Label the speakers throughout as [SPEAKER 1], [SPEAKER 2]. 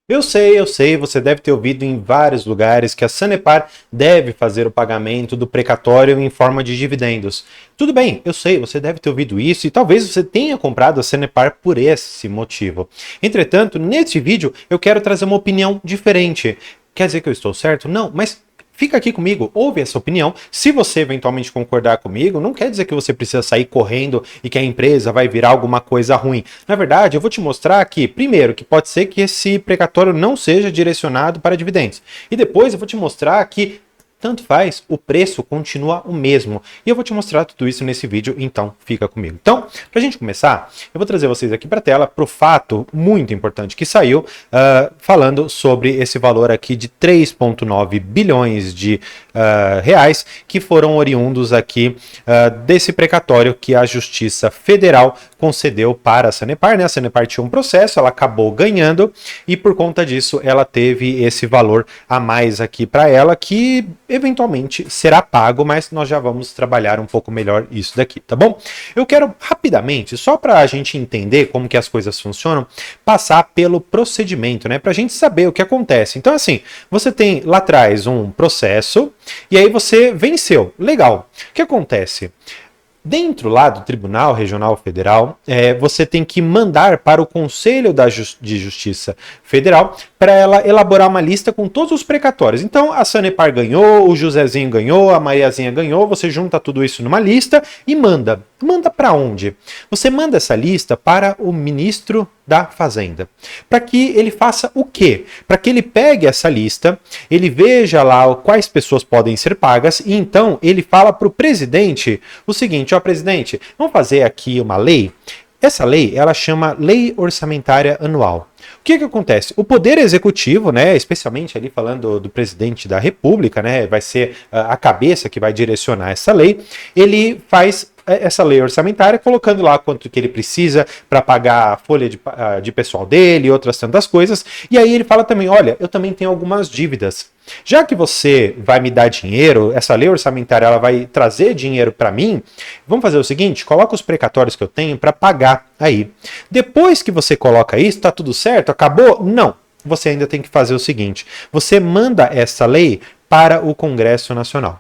[SPEAKER 1] Eu sei, você deve ter ouvido em vários lugares que a Sanepar deve fazer o pagamento do precatório em forma de dividendos. Tudo bem, eu sei, você deve ter ouvido isso e talvez você tenha comprado a Sanepar por esse motivo. Entretanto, neste vídeo eu quero trazer uma opinião diferente. Quer dizer que eu estou certo? Não, mas fica aqui comigo, ouve essa opinião. Se você eventualmente concordar comigo, não quer dizer que você precisa sair correndo e que a empresa vai virar alguma coisa ruim. Na verdade, eu vou te mostrar aqui, primeiro, que pode ser que esse precatório não seja direcionado para dividendos. E depois eu vou te mostrar que tanto faz, o preço continua o mesmo. E eu vou te mostrar tudo isso nesse vídeo, então fica comigo. Então, para a gente começar, eu vou trazer vocês aqui para a tela para o fato muito importante que saiu, falando sobre esse valor aqui de 3,9 bilhões de reais que foram oriundos aqui desse precatório que a Justiça Federal concedeu para a Sanepar, né? A Sanepar tinha um processo, ela acabou ganhando e por conta disso ela teve esse valor a mais aqui para ela que eventualmente será pago, mas nós já vamos trabalhar um pouco melhor isso daqui, tá bom? Eu quero rapidamente, só para a gente entender como que as coisas funcionam, passar pelo procedimento, né? Para a gente saber o que acontece. Então assim, você tem lá atrás um processo e aí você venceu, legal. O que acontece? Dentro lá do Tribunal Regional Federal, você tem que mandar para o Conselho de Justiça Federal para ela elaborar uma lista com todos os precatórios. Então, a Sanepar ganhou, o Josézinho ganhou, a Mariazinha ganhou, você junta tudo isso numa lista e manda. Manda para onde? Você manda essa lista para o ministro da Fazenda. Para que ele faça o quê? Para que ele pegue essa lista, ele veja lá quais pessoas podem ser pagas e então ele fala para o presidente o seguinte, ó presidente, vamos fazer aqui uma lei. Essa lei, ela chama Lei Orçamentária Anual. O que acontece? O Poder Executivo, né, especialmente ali falando do presidente da República, né, vai ser a cabeça que vai direcionar essa lei, ele faz essa lei orçamentária, colocando lá quanto que ele precisa para pagar a folha de pessoal dele e outras tantas coisas. E aí ele fala também, olha, eu também tenho algumas dívidas. Já que você vai me dar dinheiro, essa lei orçamentária ela vai trazer dinheiro para mim, vamos fazer o seguinte, coloca os precatórios que eu tenho para pagar aí. Depois que você coloca isso, tá tudo certo? Acabou? Não. Você ainda tem que fazer o seguinte, você manda essa lei para o Congresso Nacional.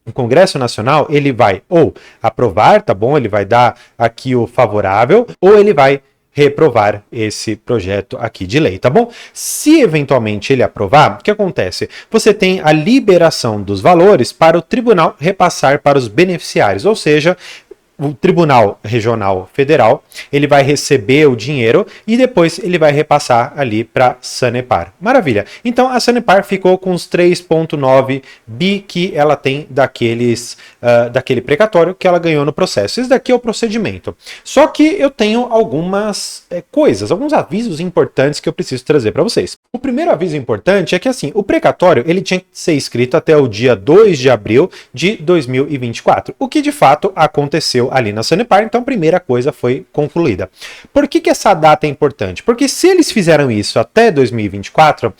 [SPEAKER 1] O Congresso Nacional, ele vai ou aprovar, tá bom? Ele vai dar aqui o favorável, ou ele vai reprovar esse projeto aqui de lei, tá bom? Se eventualmente ele aprovar, o que acontece? Você tem a liberação dos valores para o tribunal repassar para os beneficiários, ou seja, o Tribunal Regional Federal, ele vai receber o dinheiro e depois ele vai repassar ali para Sanepar. Maravilha. Então a Sanepar ficou com os 3,9 bi que ela tem daquele precatório que ela ganhou no processo. Esse daqui é o procedimento. Só que eu tenho algumas coisas, alguns avisos importantes que eu preciso trazer para vocês. O primeiro aviso importante é que assim, o precatório ele tinha que ser escrito até o dia 2 de abril de 2024, o que de fato aconteceu ali na Sanepar, então a primeira coisa foi concluída. Por que essa data é importante? Porque se eles fizeram isso até 2024,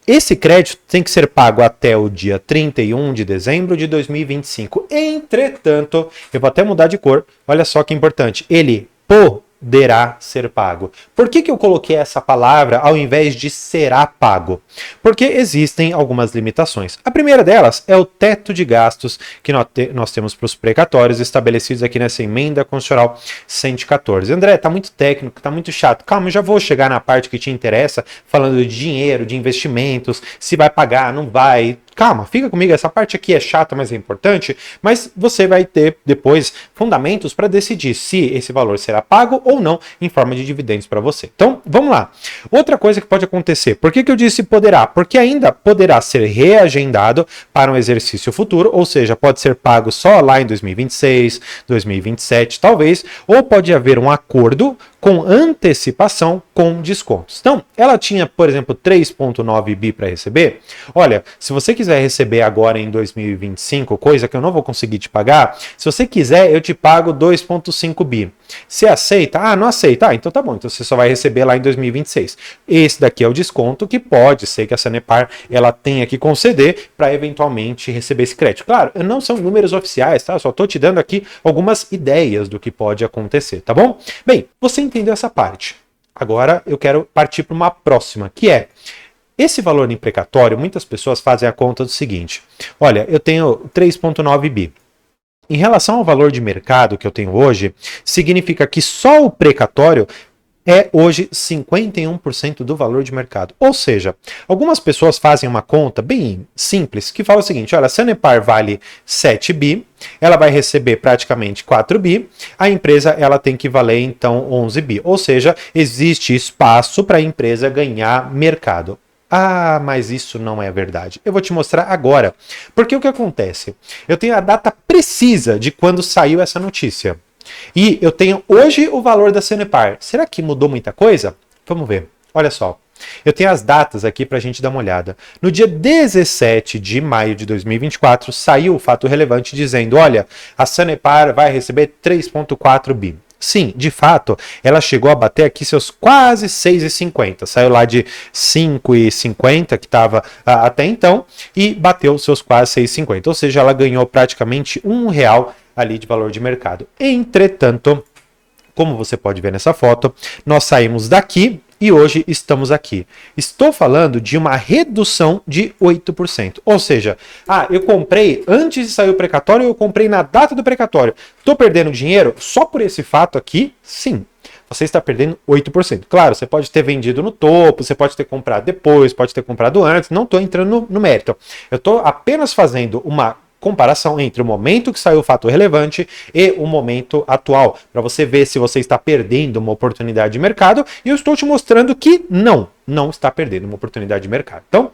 [SPEAKER 1] esse crédito tem que ser pago até o dia 31 de dezembro de 2025. Entretanto, eu vou até mudar de cor, olha só que importante, ele poderá ser pago. Por que eu coloquei essa palavra ao invés de será pago? Porque existem algumas limitações. A primeira delas é o teto de gastos que nós temos para os precatórios estabelecidos aqui nessa emenda constitucional 114. André, tá muito técnico, tá muito chato. Calma, eu já vou chegar na parte que te interessa, falando de dinheiro, de investimentos, se vai pagar, não vai. Calma, fica comigo, essa parte aqui é chata, mas é importante, mas você vai ter depois fundamentos para decidir se esse valor será pago ou não em forma de dividendos para você. Então, vamos lá. Outra coisa que pode acontecer, por que eu disse poderá? Porque ainda poderá ser reagendado para um exercício futuro, ou seja, pode ser pago só lá em 2026, 2027, talvez, ou pode haver um acordo com antecipação com descontos. Então, ela tinha, por exemplo, 3,9 bi para receber. Olha, se você quiser receber agora em 2025, coisa que eu não vou conseguir te pagar, se você quiser, eu te pago 2,5 bi. Você aceita? Ah, não aceita? Ah, então tá bom. Então você só vai receber lá em 2026. Esse daqui é o desconto que pode ser que a Sanepar ela tenha que conceder para eventualmente receber esse crédito. Claro, não são números oficiais, tá? Eu só tô te dando aqui algumas ideias do que pode acontecer, tá bom? Bem, você entendeu essa parte. agora eu quero partir para uma próxima, que é esse valor em precatório. Muitas pessoas fazem a conta do seguinte: olha, eu tenho 3,9 bi. Em relação ao valor de mercado que eu tenho hoje, significa que só o precatório é hoje 51% do valor de mercado. Ou seja, algumas pessoas fazem uma conta bem simples, que fala o seguinte: olha, a Sanepar vale 7 bi, ela vai receber praticamente 4 bi, a empresa ela tem que valer então 11 bi. Ou seja, existe espaço para a empresa ganhar mercado. Ah, mas isso não é verdade. Eu vou te mostrar agora. Porque o que acontece? Eu tenho a data precisa de quando saiu essa notícia. E eu tenho hoje o valor da Sanepar. Será que mudou muita coisa? Vamos ver. Olha só. Eu tenho as datas aqui para a gente dar uma olhada. No dia 17 de maio de 2024, saiu o fato relevante dizendo: olha, a Sanepar vai receber 3,4 bi. Sim, de fato, ela chegou a bater aqui seus quase 6,50. Saiu lá de 5,50 que estava até então e bateu seus quase 6,50. Ou seja, ela ganhou praticamente R$ 1 ali de valor de mercado. Entretanto, como você pode ver nessa foto, nós saímos daqui e hoje estamos aqui. Estou falando de uma redução de 8%. Ou seja, eu comprei antes de sair o precatório, eu comprei na data do precatório. Estou perdendo dinheiro só por esse fato aqui? Sim. Você está perdendo 8%. Claro, você pode ter vendido no topo, você pode ter comprado depois, pode ter comprado antes, não estou entrando no mérito. Eu estou apenas fazendo uma comparação entre o momento que saiu o fato relevante e o momento atual, para você ver se você está perdendo uma oportunidade de mercado, e eu estou te mostrando que não está perdendo uma oportunidade de mercado. Então,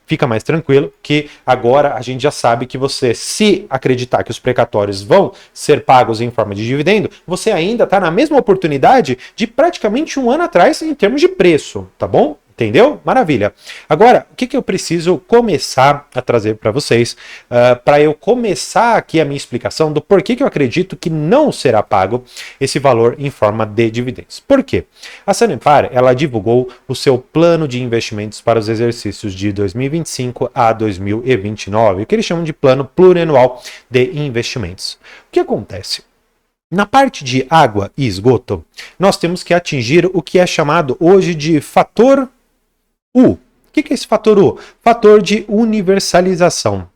[SPEAKER 1] fica mais tranquilo que agora a gente já sabe que você, se acreditar que os precatórios vão ser pagos em forma de dividendo, você ainda está na mesma oportunidade de praticamente um ano atrás em termos de preço, tá bom? Entendeu? Maravilha. Agora, o que eu preciso começar a trazer para vocês, para eu começar aqui a minha explicação do porquê que eu acredito que não será pago esse valor em forma de dividendos. Por quê? A Sanepar, ela divulgou o seu plano de investimentos para os exercícios de 2025 a 2029, o que eles chamam de plano plurianual de investimentos. O que acontece? Na parte de água e esgoto, nós temos que atingir o que é chamado hoje de fator U. O que é esse fator U? Fator de universalização.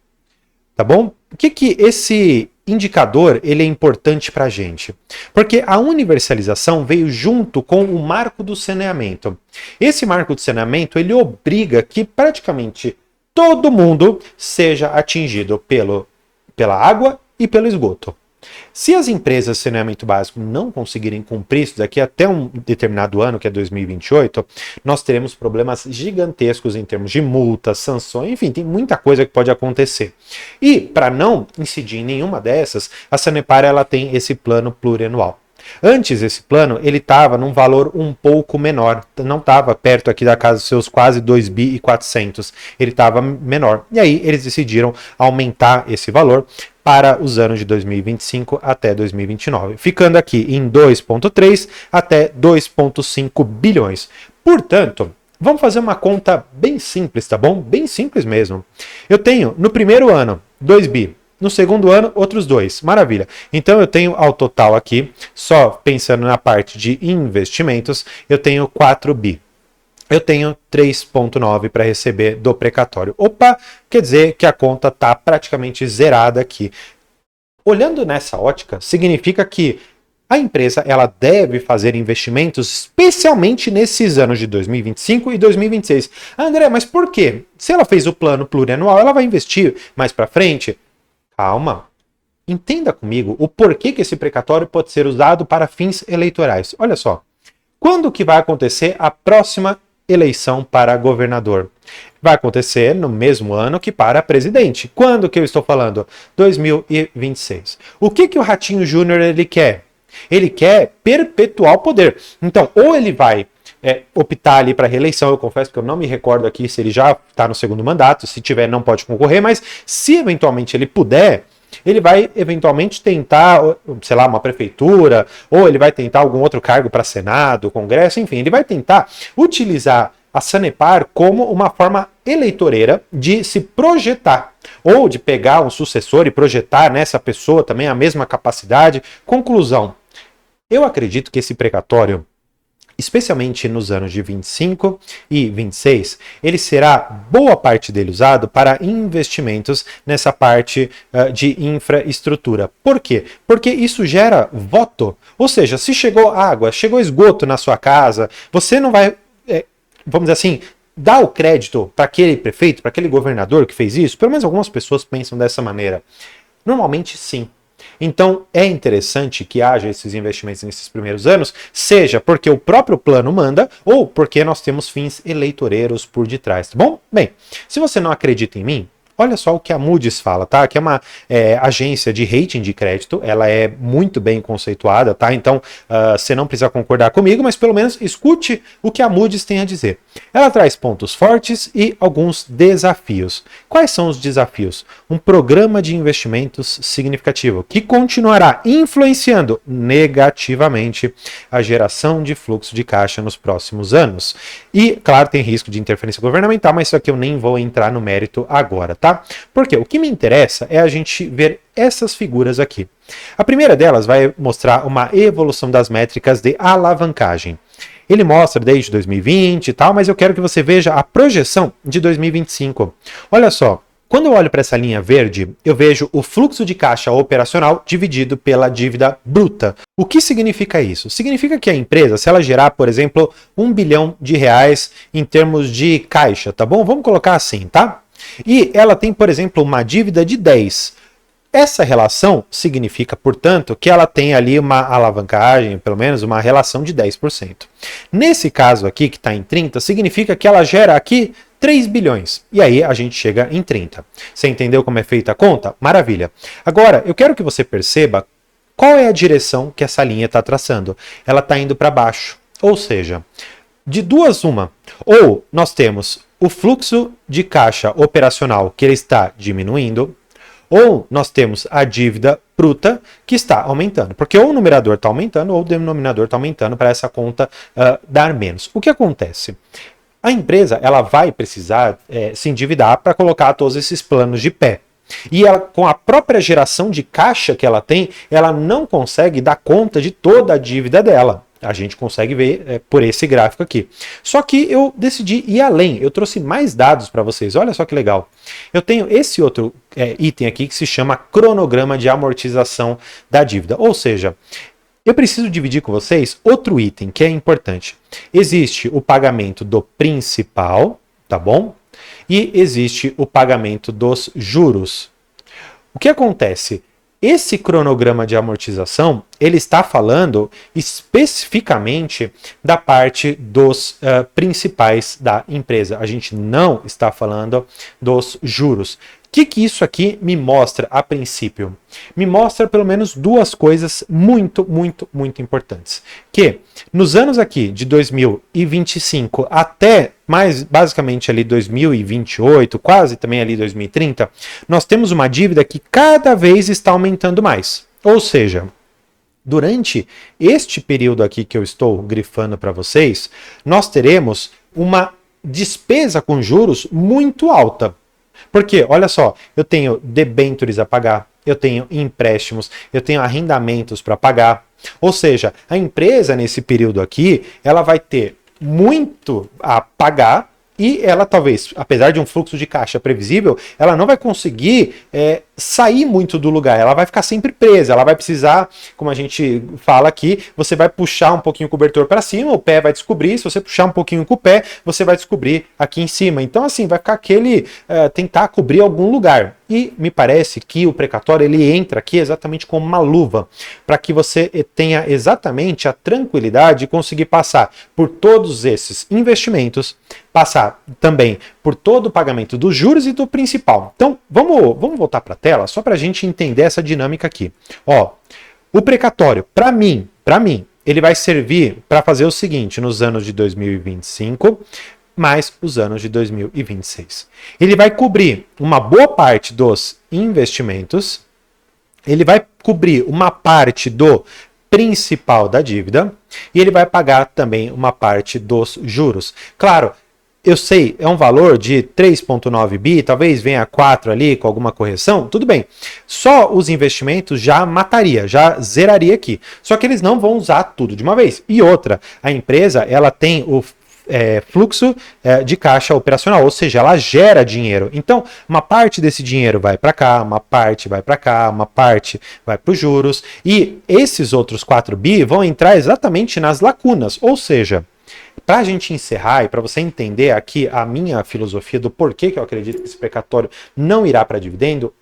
[SPEAKER 1] Tá bom? O que esse indicador ele é importante para a gente? Porque a universalização veio junto com o marco do saneamento. Esse marco do saneamento ele obriga que praticamente todo mundo seja atingido pela água e pelo esgoto. Se as empresas de saneamento básico não conseguirem cumprir isso daqui até um determinado ano, que é 2028, nós teremos problemas gigantescos em termos de multas, sanções, enfim, tem muita coisa que pode acontecer. E, para não incidir em nenhuma dessas, a Sanepar ela tem esse plano plurianual. Antes, esse plano, ele estava num valor um pouco menor, não estava perto aqui da casa dos seus quase 2 bi e 400, ele estava menor. E aí, eles decidiram aumentar esse valor para os anos de 2025 até 2029, ficando aqui em 2,3 até 2,5 bilhões. Portanto, vamos fazer uma conta bem simples, tá bom? Bem simples mesmo. Eu tenho, no primeiro ano, 2 bi. No segundo ano, outros 2. Maravilha. Então, eu tenho ao total aqui, só pensando na parte de investimentos, eu tenho 4 bi. Eu tenho 3,9 para receber do precatório. Opa, quer dizer que a conta está praticamente zerada aqui. Olhando nessa ótica, significa que a empresa ela deve fazer investimentos, especialmente nesses anos de 2025 e 2026. André, mas por quê? Se ela fez o plano plurianual, ela vai investir mais para frente? Calma. Entenda comigo o porquê que esse precatório pode ser usado para fins eleitorais. Olha só. Quando que vai acontecer a próxima eleição para governador? Vai acontecer no mesmo ano que para presidente. Quando que eu estou falando? 2026. O que o Ratinho Júnior ele quer? Ele quer perpetuar o poder. Então, ou ele vai optar ali para reeleição, eu confesso que eu não me recordo aqui se ele já está no segundo mandato, se tiver não pode concorrer, mas se eventualmente ele puder, ele vai eventualmente tentar, sei lá, uma prefeitura, ou ele vai tentar algum outro cargo para Senado, Congresso, enfim, ele vai tentar utilizar a Sanepar como uma forma eleitoreira de se projetar, ou de pegar um sucessor e projetar nessa pessoa também a mesma capacidade. Conclusão, eu acredito que esse precatório especialmente nos anos de 25 e 26, ele será boa parte dele usado para investimentos nessa parte de infraestrutura. Por quê? Porque isso gera voto. Ou seja, se chegou água, chegou esgoto na sua casa, você não vai, vamos dizer assim, dar o crédito para aquele prefeito, para aquele governador que fez isso? Pelo menos algumas pessoas pensam dessa maneira. Normalmente sim. Então, é interessante que haja esses investimentos nesses primeiros anos, seja porque o próprio plano manda ou porque nós temos fins eleitoreiros por detrás, tá bom? Bem, se você não acredita em mim, olha só o que a Moody's fala, tá? Que é uma agência de rating de crédito, ela é muito bem conceituada, tá? Então, você não precisa concordar comigo, mas pelo menos escute o que a Moody's tem a dizer. Ela traz pontos fortes e alguns desafios. Quais são os desafios? Um programa de investimentos significativo, que continuará influenciando negativamente a geração de fluxo de caixa nos próximos anos. E, claro, tem risco de interferência governamental, mas isso aqui eu nem vou entrar no mérito agora, tá? Porque o que me interessa é a gente ver essas figuras aqui. A primeira delas vai mostrar uma evolução das métricas de alavancagem. Ele mostra desde 2020 e tal, mas eu quero que você veja a projeção de 2025. Olha só, quando eu olho para essa linha verde, eu vejo o fluxo de caixa operacional dividido pela dívida bruta. O que significa isso? Significa que a empresa, se ela gerar, por exemplo, R$1 bilhão em termos de caixa, tá bom? Vamos colocar assim, tá? E ela tem, por exemplo, uma dívida de 10. Essa relação significa, portanto, que ela tem ali uma alavancagem, pelo menos uma relação de 10%. Nesse caso aqui, que está em 30, significa que ela gera aqui 3 bilhões. E aí a gente chega em 30. Você entendeu como é feita a conta? Maravilha. Agora, eu quero que você perceba qual é a direção que essa linha está traçando. Ela está indo para baixo. Ou seja, de duas uma. Ou nós temos o fluxo de caixa operacional que ele está diminuindo, ou nós temos a dívida bruta que está aumentando. Porque ou o numerador está aumentando ou o denominador está aumentando para essa conta dar menos. O que acontece? A empresa ela vai precisar se endividar para colocar todos esses planos de pé. E ela, com a própria geração de caixa que ela tem, ela não consegue dar conta de toda a dívida dela. A gente consegue ver por esse gráfico aqui. Só que eu decidi ir além. Eu trouxe mais dados para vocês. Olha só que legal. Eu tenho esse outro item aqui que se chama cronograma de amortização da dívida. Ou seja, eu preciso dividir com vocês outro item que é importante. Existe o pagamento do principal, tá bom? E existe o pagamento dos juros. O que acontece? Esse cronograma de amortização, ele está falando especificamente da parte dos principais da empresa. A gente não está falando dos juros. O que isso aqui me mostra a princípio? Me mostra pelo menos duas coisas muito, muito, muito importantes. Que nos anos aqui de 2025 até mais basicamente ali 2028, quase também ali 2030, nós temos uma dívida que cada vez está aumentando mais. Ou seja, durante este período aqui que eu estou grifando para vocês, nós teremos uma despesa com juros muito alta. Porque, olha só, eu tenho debêntures a pagar, eu tenho empréstimos, eu tenho arrendamentos para pagar. Ou seja, a empresa nesse período aqui, ela vai ter muito a pagar e ela talvez, apesar de um fluxo de caixa previsível, ela não vai conseguir sair muito do lugar, ela vai ficar sempre presa, ela vai precisar, como a gente fala aqui, você vai puxar um pouquinho o cobertor para cima, o pé vai descobrir, se você puxar um pouquinho com o pé, você vai descobrir aqui em cima. Então assim, vai ficar aquele, tentar cobrir algum lugar. E me parece que o precatório ele entra aqui exatamente como uma luva, para que você tenha exatamente a tranquilidade de conseguir passar por todos esses investimentos, passar também por todo o pagamento dos juros e do principal. Então, vamos voltar para a tela, só para a gente entender essa dinâmica aqui. Ó, o precatório, para mim, ele vai servir para fazer o seguinte, nos anos de 2025, mais os anos de 2026. Ele vai cobrir uma boa parte dos investimentos, ele vai cobrir uma parte do principal da dívida e ele vai pagar também uma parte dos juros. Claro, eu sei, é um valor de 3,9 bi, talvez venha 4 ali com alguma correção, tudo bem. Só os investimentos já mataria, já zeraria aqui. Só que eles não vão usar tudo de uma vez. E outra, a empresa ela tem o fluxo de caixa operacional, ou seja, ela gera dinheiro. Então, uma parte desse dinheiro vai para cá, uma parte vai para cá, uma parte vai para os juros, e esses outros 4 bi vão entrar exatamente nas lacunas, ou seja, para a gente encerrar e para você entender aqui a minha filosofia do porquê que eu acredito que esse precatório não irá para dividendo,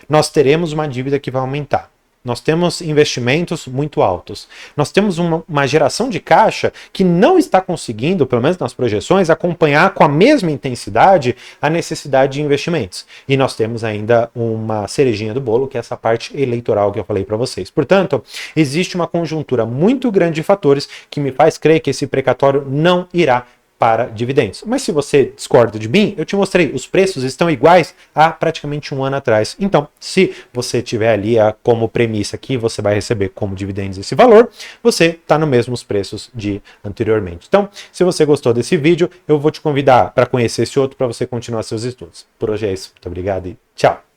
[SPEAKER 1] nós teremos uma dívida que vai aumentar. Nós temos investimentos muito altos. Nós temos uma geração de caixa que não está conseguindo, pelo menos nas projeções, acompanhar com a mesma intensidade a necessidade de investimentos. E nós temos ainda uma cerejinha do bolo, que é essa parte eleitoral que eu falei para vocês. Portanto, existe uma conjuntura muito grande de fatores que me faz crer que esse precatório não irá para dividendos. Mas se você discorda de mim, eu te mostrei, os preços estão iguais a praticamente um ano atrás. Então, se você tiver ali como premissa que você vai receber como dividendos esse valor, você está nos mesmos preços de anteriormente. Então, se você gostou desse vídeo, eu vou te convidar para conhecer esse outro para você continuar seus estudos. Por hoje é isso. Muito obrigado e tchau!